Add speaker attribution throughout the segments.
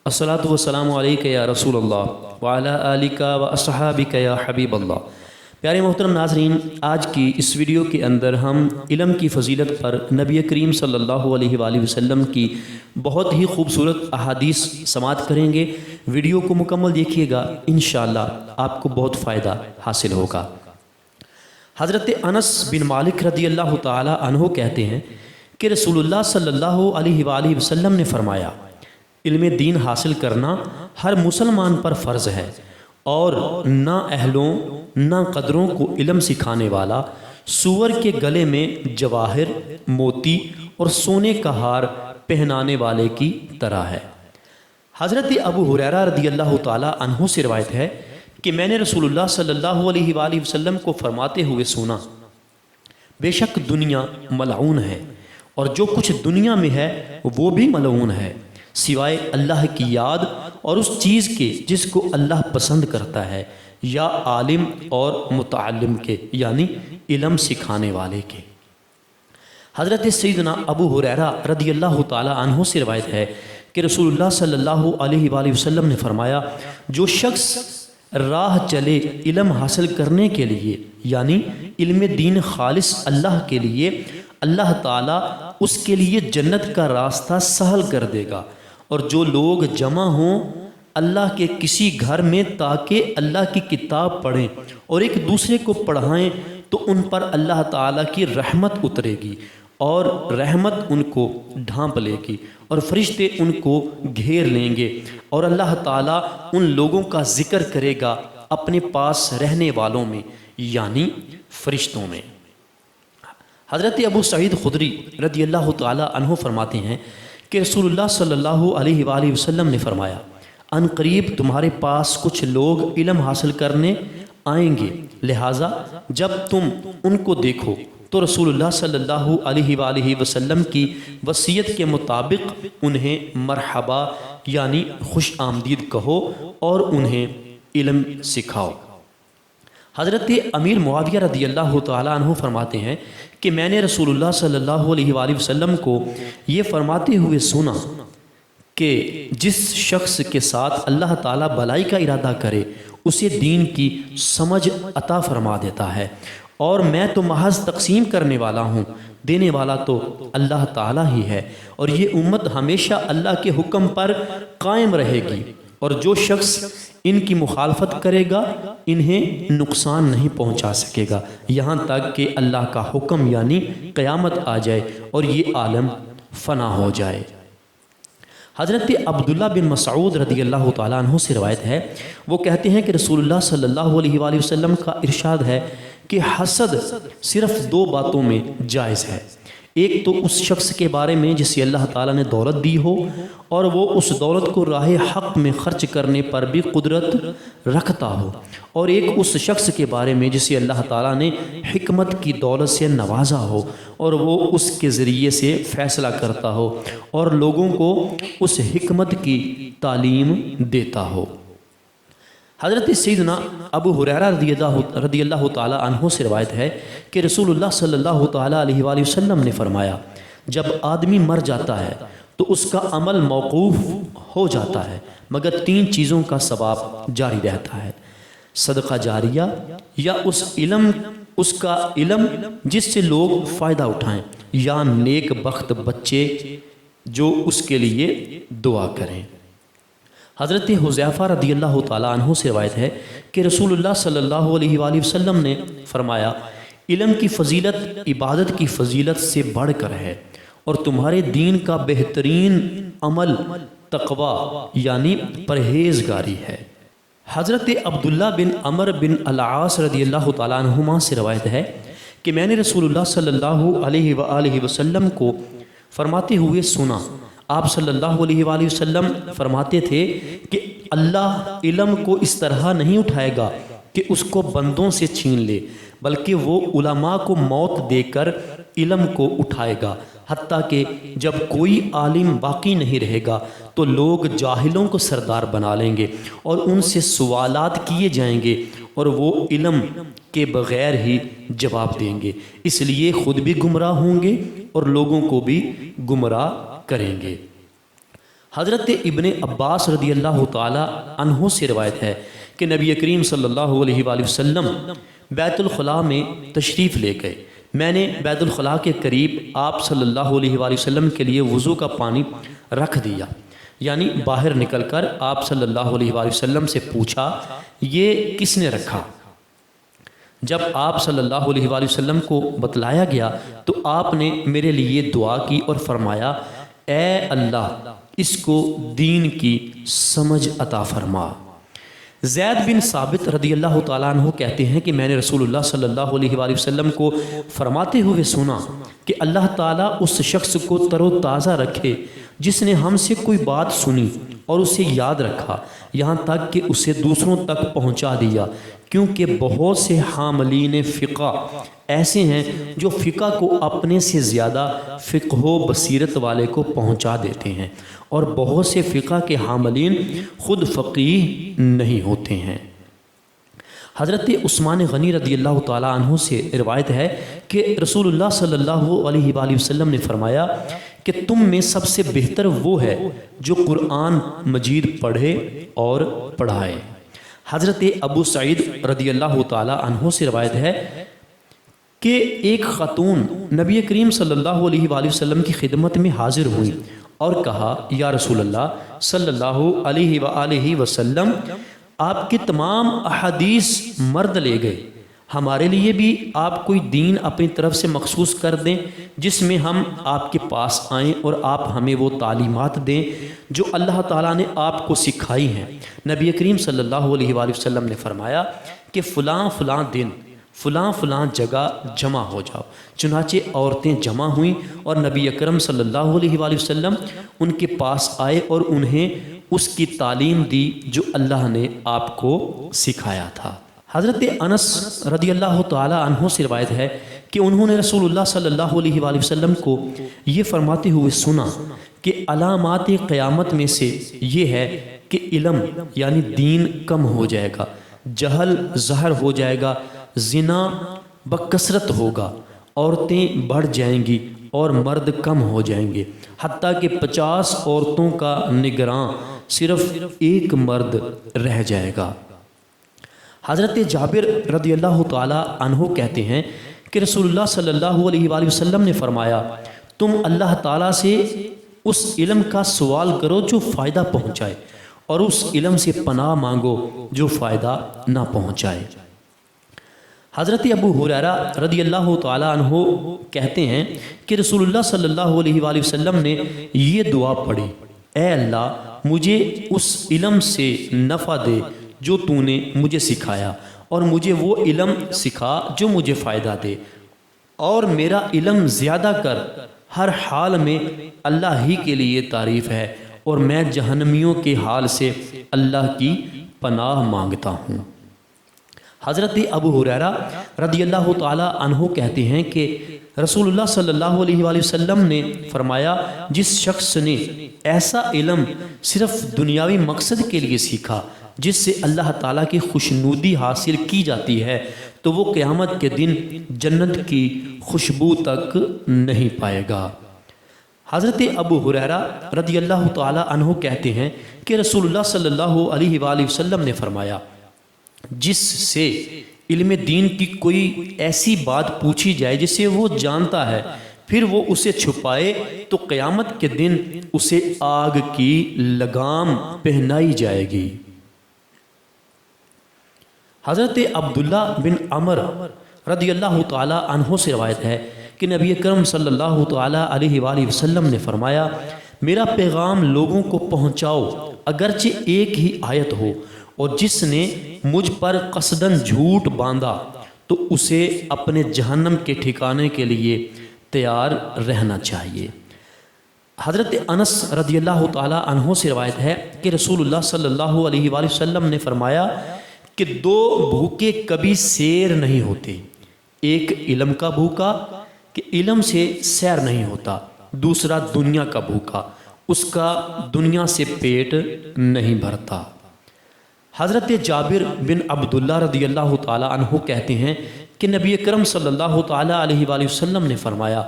Speaker 1: الصلاۃ والسلام علیک یا رسول اللہ وعلی آلک و اصحابک یا حبیب اللہ۔ پیارے محترم ناظرین، آج کی اس ویڈیو کے اندر ہم علم کی فضیلت پر نبی کریم صلی اللہ علیہ وآلہ وسلم کی بہت ہی خوبصورت احادیث سماعت کریں گے۔ ویڈیو کو مکمل دیکھیے گا، انشاءاللہ آپ کو بہت فائدہ حاصل ہوگا۔ حضرت انس بن مالک رضی اللہ تعالی عنہ کہتے ہیں کہ رسول اللہ صلی اللہ علیہ وآلہ وسلم نے فرمایا، علم دین حاصل کرنا ہر مسلمان پر فرض ہے، اور نہ اہلوں نہ قدروں کو علم سکھانے والا سور کے گلے میں جواہر، موتی اور سونے کا ہار پہنانے والے کی طرح ہے۔ حضرت ابو ہریرہ رضی اللہ تعالی عنہ سے روایت ہے کہ میں نے رسول اللہ صلی اللہ علیہ وآلہ وسلم کو فرماتے ہوئے سنا، بے شک دنیا ملعون ہے، اور جو کچھ دنیا میں ہے وہ بھی ملعون ہے، سوائے اللہ کی یاد اور اس چیز کے جس کو اللہ پسند کرتا ہے، یا عالم اور متعلم کے، یعنی علم سکھانے والے کے۔ حضرت سیدنا ابو ہریرہ رضی اللہ تعالی عنہ سے روایت ہے کہ رسول اللہ صلی اللہ علیہ وآلہ وسلم نے فرمایا، جو شخص راہ چلے علم حاصل کرنے کے لیے، یعنی علم دین خالص اللہ کے لیے، اللہ تعالیٰ اس کے لیے جنت کا راستہ سہل کر دے گا۔ اور جو لوگ جمع ہوں اللہ کے کسی گھر میں تاکہ اللہ کی کتاب پڑھیں اور ایک دوسرے کو پڑھائیں، تو ان پر اللہ تعالیٰ کی رحمت اترے گی، اور رحمت ان کو ڈھانپ لے گی، اور فرشتے ان کو گھیر لیں گے، اور اللہ تعالیٰ ان لوگوں کا ذکر کرے گا اپنے پاس رہنے والوں میں، یعنی فرشتوں میں۔ حضرت ابو سعید خدری رضی اللہ تعالی عنہ فرماتے ہیں کہ رسول اللہ صلی اللہ علیہ وآلہ وسلم نے فرمایا، ان قریب تمہارے پاس کچھ لوگ علم حاصل کرنے آئیں گے، لہٰذا جب تم ان کو دیکھو تو رسول اللہ صلی اللہ علیہ وآلہ وسلم کی وصیت کے مطابق انہیں مرحبا یعنی خوش آمدید کہو اور انہیں علم سکھاؤ۔ حضرت امیر معاویہ رضی اللہ تعالیٰ عنہ فرماتے ہیں کہ میں نے رسول اللہ صلی اللہ علیہ وآلہ وسلم کو یہ فرماتے ہوئے سنا کہ جس شخص کے ساتھ اللہ تعالیٰ بھلائی کا ارادہ کرے اسے دین کی سمجھ عطا فرما دیتا ہے، اور میں تو محض تقسیم کرنے والا ہوں، دینے والا تو اللہ تعالیٰ ہی ہے، اور یہ امت ہمیشہ اللہ کے حکم پر قائم رہے گی، اور جو شخص ان کی مخالفت کرے گا انہیں نقصان نہیں پہنچا سکے گا، یہاں تک کہ اللہ کا حکم یعنی قیامت آ جائے اور یہ عالم فنا ہو جائے۔ حضرت عبداللہ بن مسعود رضی اللہ تعالیٰ عنہ سے روایت ہے، وہ کہتے ہیں کہ رسول اللہ صلی اللہ علیہ وآلہ وسلم کا ارشاد ہے کہ حسد صرف دو باتوں میں جائز ہے، ایک تو اس شخص کے بارے میں جسے اللہ تعالیٰ نے دولت دی ہو اور وہ اس دولت کو راہ حق میں خرچ کرنے پر بھی قدرت رکھتا ہو، اور ایک اس شخص کے بارے میں جسے اللہ تعالیٰ نے حکمت کی دولت سے نوازا ہو اور وہ اس کے ذریعے سے فیصلہ کرتا ہو اور لوگوں کو اس حکمت کی تعلیم دیتا ہو۔ حضرت سیدنا ابو ہریرہ رضی اللہ تعالیٰ عنہ سے روایت ہے کہ رسول اللہ صلی اللہ تعالیٰ علیہ وآلہ وسلم نے فرمایا، جب آدمی مر جاتا ہے تو اس کا عمل موقوف ہو جاتا ہے مگر تین چیزوں کا ثواب جاری رہتا ہے، صدقہ جاریہ، یا اس کا علم جس سے لوگ فائدہ اٹھائیں، یا نیک بخت بچے جو اس کے لیے دعا کریں۔ حضرت حذیفہ رضی اللہ تعالیٰ عنہ سے روایت ہے کہ رسول اللہ صلی اللہ علیہ وآلہ وسلم نے فرمایا، علم کی فضیلت عبادت کی فضیلت سے بڑھ کر ہے، اور تمہارے دین کا بہترین عمل تقوی یعنی پرہیزگاری ہے۔ حضرت عبداللہ بن عمر بن العاص رضی اللہ تعالیٰ عنہما سے روایت ہے کہ میں نے رسول اللہ صلی اللہ علیہ وآلہ وسلم کو فرماتے ہوئے سنا، آپ صلی اللہ علیہ وآلہ وسلم فرماتے تھے کہ اللہ علم کو اس طرح نہیں اٹھائے گا کہ اس کو بندوں سے چھین لے، بلکہ وہ علماء کو موت دے کر علم کو اٹھائے گا، حتیٰ کہ جب کوئی عالم باقی نہیں رہے گا تو لوگ جاہلوں کو سردار بنا لیں گے اور ان سے سوالات کیے جائیں گے اور وہ علم کے بغیر ہی جواب دیں گے، اس لیے خود بھی گمراہ ہوں گے اور لوگوں کو بھی گمراہ کریں گے۔ حضرت ابن عباس رضی اللہ تعالی عنہ سے روایت ہے کہ نبی کریم صلی اللہ علیہ وآلہ وسلم بیت الخلاء میں تشریف لے گئے۔ میں نے بیت الخلاء کے قریب آپ صلی اللہ علیہ وآلہ وسلم کے لیے وضو کا پانی رکھ دیا، یعنی باہر نکل کر آپ صلی اللہ علیہ وآلہ وسلم سے پوچھا یہ کس نے رکھا؟ جب آپ صلی اللہ علیہ وآلہ وسلم کو بتلایا گیا تو آپ نے میرے لیے دعا کی اور فرمایا اے اللہ اس کو دین کی سمجھ عطا فرما۔ زید بن ثابت رضی اللہ تعالیٰ عنہ کہتے ہیں کہ میں نے رسول اللہ صلی اللہ علیہ وآلہ وسلم کو فرماتے ہوئے سنا کہ اللہ تعالیٰ اس شخص کو تر و تازہ رکھے جس نے ہم سے کوئی بات سنی اور اسے یاد رکھا یہاں تک کہ اسے دوسروں تک پہنچا دیا، کیونکہ بہت سے حاملین فقہ ایسے ہیں جو فقہ کو اپنے سے زیادہ فقہ و بصیرت والے کو پہنچا دیتے ہیں، اور بہت سے فقہ کے حاملین خود فقیہ نہیں ہوتے ہیں۔ حضرت عثمان غنی رضی اللہ تعالیٰ عنہ سے روایت ہے کہ رسول اللہ صلی اللہ علیہ وآلہ وسلم نے فرمایا کہ تم میں سب سے بہتر وہ ہے جو قرآن مجید پڑھے اور پڑھائے۔ حضرت ابو سعید رضی اللہ تعالیٰ عنہ سے روایت ہے کہ ایک خاتون نبی کریم صلی اللہ علیہ وآلہ وسلم کی خدمت میں حاضر ہوئی اور کہا یا رسول اللہ صلی اللہ علیہ وآلہ وسلم آپ کی تمام احادیث مرد لے گئے، ہمارے لیے بھی آپ کوئی دین اپنی طرف سے مخصوص کر دیں جس میں ہم آپ کے پاس آئیں اور آپ ہمیں وہ تعلیمات دیں جو اللہ تعالیٰ نے آپ کو سکھائی ہیں۔ نبی کریم صلی اللہ علیہ وآلہ وسلم نے فرمایا کہ فلاں فلاں دن فلاں فلاں جگہ جمع ہو جاؤ۔ چنانچہ عورتیں جمع ہوئیں اور نبی اکرم صلی اللہ علیہ وآلہ وسلم ان کے پاس آئے اور انہیں اس کی تعلیم دی جو اللہ نے آپ کو سکھایا تھا۔ حضرت انس رضی اللہ تعالی عنہ سے روایت ہے کہ انہوں نے رسول اللہ صلی اللہ علیہ وآلہ وسلم کو یہ فرماتے ہوئے سنا کہ علامات قیامت میں سے یہ ہے کہ علم یعنی دین کم ہو جائے گا، جہل ظاہر ہو جائے گا، زنا بکثرت ہوگا، عورتیں بڑھ جائیں گی اور مرد کم ہو جائیں گے، حتیٰ کہ 50 عورتوں کا نگراں صرف ایک مرد رہ جائے گا۔ حضرت جابر رضی اللہ تعالی عنہ کہتے ہیں کہ رسول اللہ صلی اللہ علیہ وآلہ وسلم نے فرمایا تم اللہ تعالیٰ سے اس علم کا سوال کرو جو فائدہ پہنچائے اور اس علم سے پناہ مانگو جو فائدہ نہ پہنچائے۔ حضرت ابو ہریرہ رضی اللہ تعالی عنہ کہتے ہیں کہ رسول اللہ صلی اللہ علیہ وآلہ وسلم نے یہ دعا پڑھی اے اللہ مجھے اس علم سے نفع دے جو تو نے مجھے سکھایا اور مجھے وہ علم سکھا جو مجھے فائدہ دے، اور میرا علم زیادہ کر، ہر حال میں اللہ ہی کے لیے تعریف ہے اور میں جہنمیوں کے حال سے اللہ کی پناہ مانگتا ہوں۔ حضرت ابو ہریرہ رضی اللہ تعالی عنہ کہتے ہیں کہ رسول اللہ صلی اللہ علیہ وآلہ وسلم نے فرمایا جس شخص نے ایسا علم صرف دنیاوی مقصد کے لیے سیکھا جس سے اللہ تعالیٰ کی خوشنودی حاصل کی جاتی ہے تو وہ قیامت کے دن جنت کی خوشبو تک نہیں پائے گا۔ حضرت ابو ہریرہ رضی اللہ تعالی عنہ کہتے ہیں کہ رسول اللہ صلی اللہ علیہ وآلہ وسلم نے فرمایا جس سے علم دین کی کوئی ایسی بات پوچھی جائے جسے وہ جانتا ہے پھر وہ اسے چھپائے تو قیامت کے دن اسے آگ کی لگام پہنائی جائے گی۔ حضرت عبداللہ بن عمر رضی اللہ تعالی عنہ سے روایت ہے کہ نبی اکرم صلی اللہ تعالی علیہ وآلہ وسلم نے فرمایا میرا پیغام لوگوں کو پہنچاؤ اگرچہ ایک ہی آیت ہو، اور جس نے مجھ پر قصداً جھوٹ باندھا تو اسے اپنے جہنم کے ٹھکانے کے لیے تیار رہنا چاہیے۔ حضرت انس رضی اللہ تعالی عنہ سے روایت ہے کہ رسول اللہ صلی اللہ علیہ وآلہ وسلم نے فرمایا کہ دو بھوکے کبھی سیر نہیں ہوتے، ایک علم کا بھوکا کہ علم سے سیر نہیں ہوتا، دوسرا دنیا کا بھوکا اس کا دنیا سے پیٹ نہیں بھرتا۔ حضرت جابر بن عبداللہ رضی اللہ تعالی عنہ کہتے ہیں کہ نبی اکرم صلی اللہ تعالی علیہ وآلہ وسلم نے فرمایا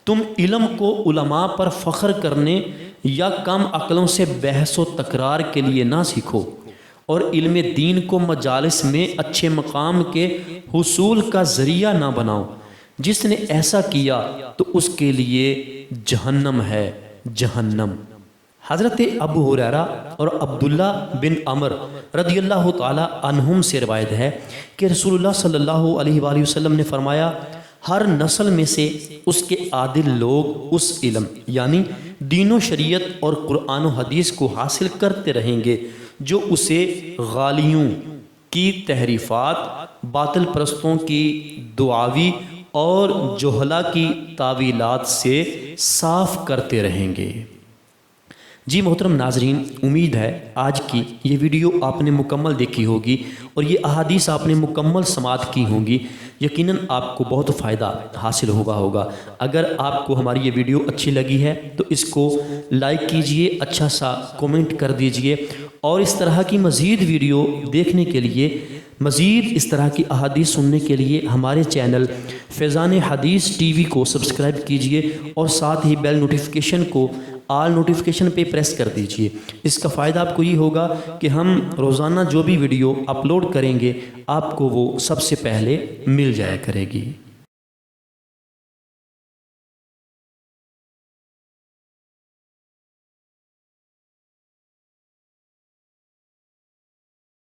Speaker 1: تم علم کو علماء پر فخر کرنے یا کم عقلوں سے بحث و تکرار کے لیے نہ سیکھو، اور علم دین کو مجالس میں اچھے مقام کے حصول کا ذریعہ نہ بناؤ۔ جس نے ایسا کیا تو اس کے لیے جہنم ہے، جہنم۔ حضرت ابو ہریرہ اور عبداللہ بن عمر رضی اللہ تعالی عنہم سے روایت ہے کہ رسول اللہ صلی اللہ علیہ وآلہ وسلم نے فرمایا، ہر نسل میں سے اس کے عادل لوگ اس علم یعنی دین و شریعت اور قرآن و حدیث کو حاصل کرتے رہیں گے جو اسے غالیوں کی تحریفات، باطل پرستوں کی دعاوی اور جہلا کی تعویلات سے صاف کرتے رہیں گے۔ جی محترم ناظرین، امید ہے آج کی یہ ویڈیو آپ نے مکمل دیکھی ہوگی اور یہ احادیث آپ نے مکمل سماعت کی ہوں گی۔ یقیناً آپ کو بہت فائدہ حاصل ہوگا۔ اگر آپ کو ہماری یہ ویڈیو اچھی لگی ہے تو اس کو لائک کیجئے، اچھا سا کومنٹ کر دیجئے، اور اس طرح کی مزید ویڈیو دیکھنے کے لیے، مزید اس طرح کی احادیث سننے کے لیے ہمارے چینل فیضان حدیث ٹی وی کو سبسکرائب کیجئے، اور ساتھ ہی بیل نوٹیفیکیشن کو آل نوٹیفیکیشن پہ پریس کر دیجئے۔ اس کا فائدہ آپ کو یہ ہوگا کہ ہم روزانہ جو بھی ویڈیو اپلوڈ کریں گے آپ کو وہ سب سے پہلے مل جایا کرے گی۔